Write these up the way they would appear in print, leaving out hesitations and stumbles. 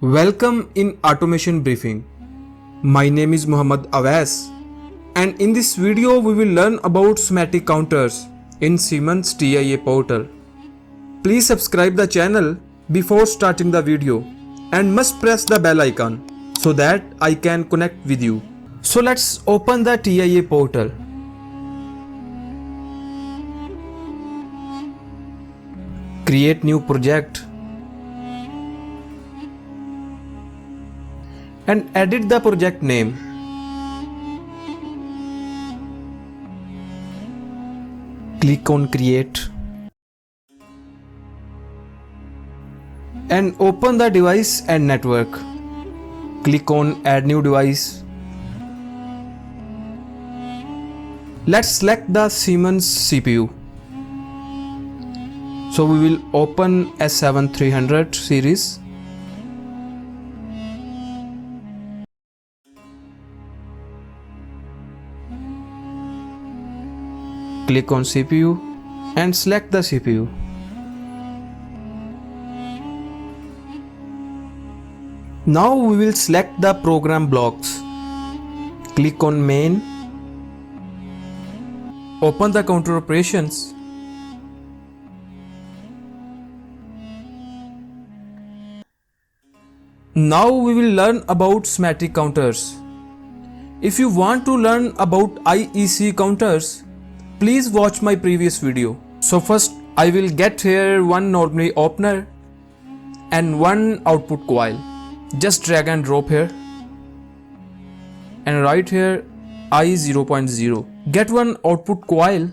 Welcome in Automation Briefing. My name is Muhammad Awais, and in this video we will learn about schematic counters in Siemens TIA portal. Please subscribe the channel before starting the video and must press the bell icon so that I can connect with you. So let's open the TIA portal. Create new project and edit the project name. Click on create and open the device and network. Click on add new device. Let's select the Siemens CPU. So we will open S7300 series. Click on CPU and select the CPU. Now we will select the program blocks. Click on main. Open the counter operations. Now we will learn about schematic counters. If you want to learn about IEC counters, please watch my previous video. So first I will get here one normally opener and one output coil. Just drag and drop here and write here I 0.0. Get one output coil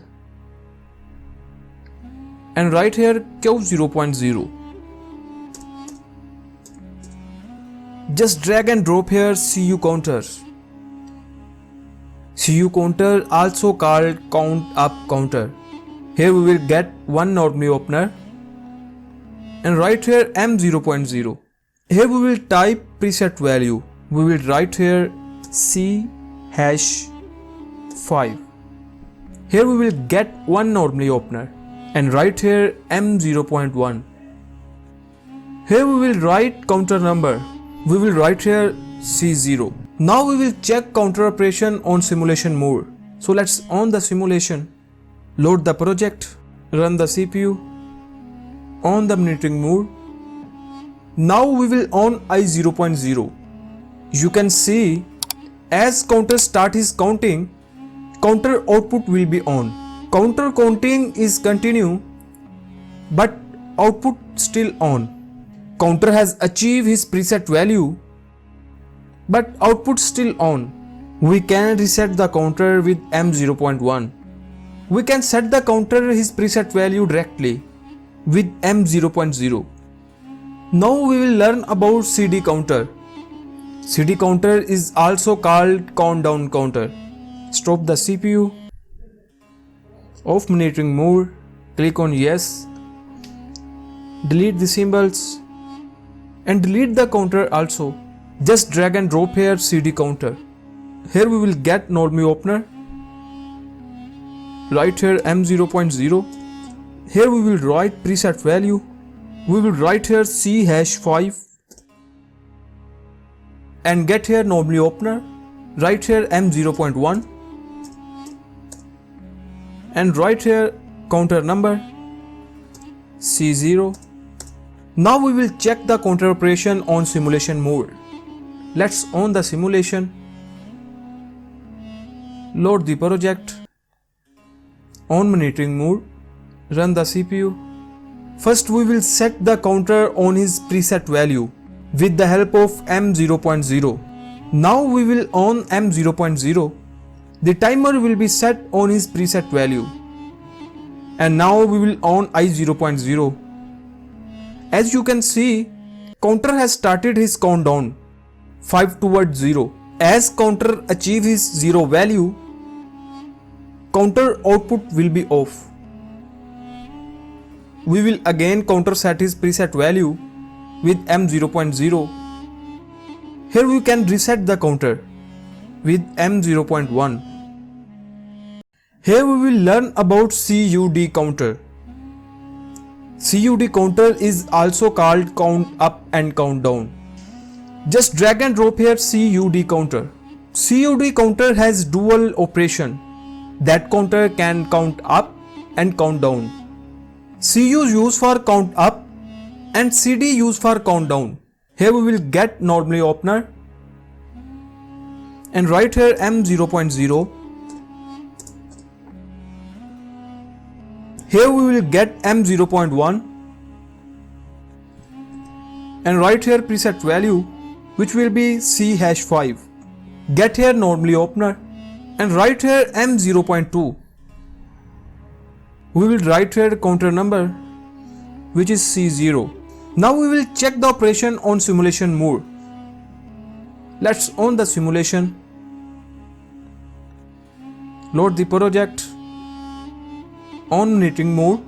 and write here Q 0.0. Just drag and drop here CU counter. CU counter, also called count up counter. Here we will get one normally opener and write here M 0.0. Here we will type preset value. We will write here C hash 5. Here we will get one normally opener and write here M 0.1. Here we will write counter number. We will write here C0. Now we will check counter operation on simulation mode. So let's on the simulation, load the project, run the CPU, on the monitoring mode. Now we will on I 0.0. You can see as counter start his counting, counter output will be on. Counter counting is continue but output still on. Counter has achieved his preset value but output still on. We can reset the counter with M 0.1. We can set the counter his preset value directly with M 0.0. Now we will learn about CD counter. CD counter is also called countdown counter. Stop the CPU. Off monitoring mode. Click on yes. Delete the symbols and delete the counter also. Just drag and drop here CD counter. Here we will get normally opener. Write here M 0.0. Here we will write preset value. We will write here C hash 5 and get here normally opener. Write here M 0.1 and write here counter number C0. Now we will check the counter operation on simulation mode. Let's on the simulation, load the project, on monitoring mode, run the CPU. First we will set the counter on his preset value with the help of M 0.0. Now we will on M 0.0. The timer will be set on his preset value. And now we will on I 0.0. As you can see, counter has started his countdown 5 towards 0. As counter achieve his 0 value, counter output will be off. We will again counter set his preset value with M 0.0. Here we can reset the counter with M 0.1. Here we will learn about CUD counter. CUD counter is also called count up and count down. Just drag and drop here CUD counter. CUD counter has dual operation. That counter can count up and count down. CU is used for count up and CD used for count down. Here we will get normally opener and write here M0.0. Here we will get M0.1 and write here preset value, which will be C#5. Get here normally opener and write here M0.2. We will write here counter number, which is C0. Now we will check the operation on simulation mode. Let's on the simulation. Load the project. On monitoring mode.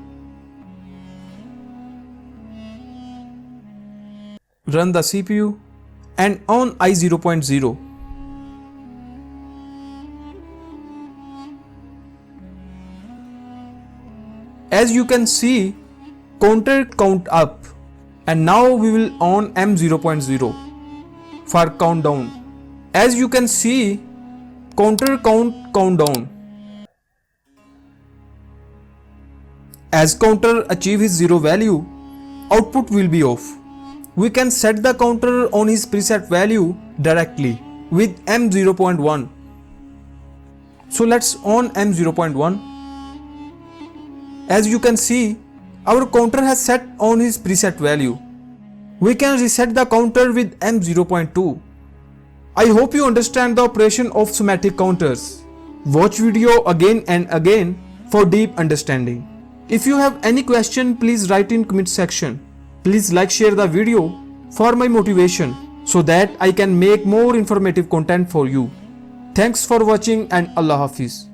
Run the CPU and on I0.0. As you can see, counter count up, and now we will on M0.0 for countdown. As you can see, counter count down. As counter achieve his 0 value, output will be off. We can set the counter on his preset value directly with M0.1. So let's on M0.1. As you can see, our counter has set on his preset value. We can reset the counter with M0.2. I hope you understand the operation of schematic counters. Watch video again and again for deep understanding. If you have any question, please write in comment section. Please like, share the video for my motivation so that I can make more informative content for you. Thanks for watching and Allah Hafiz.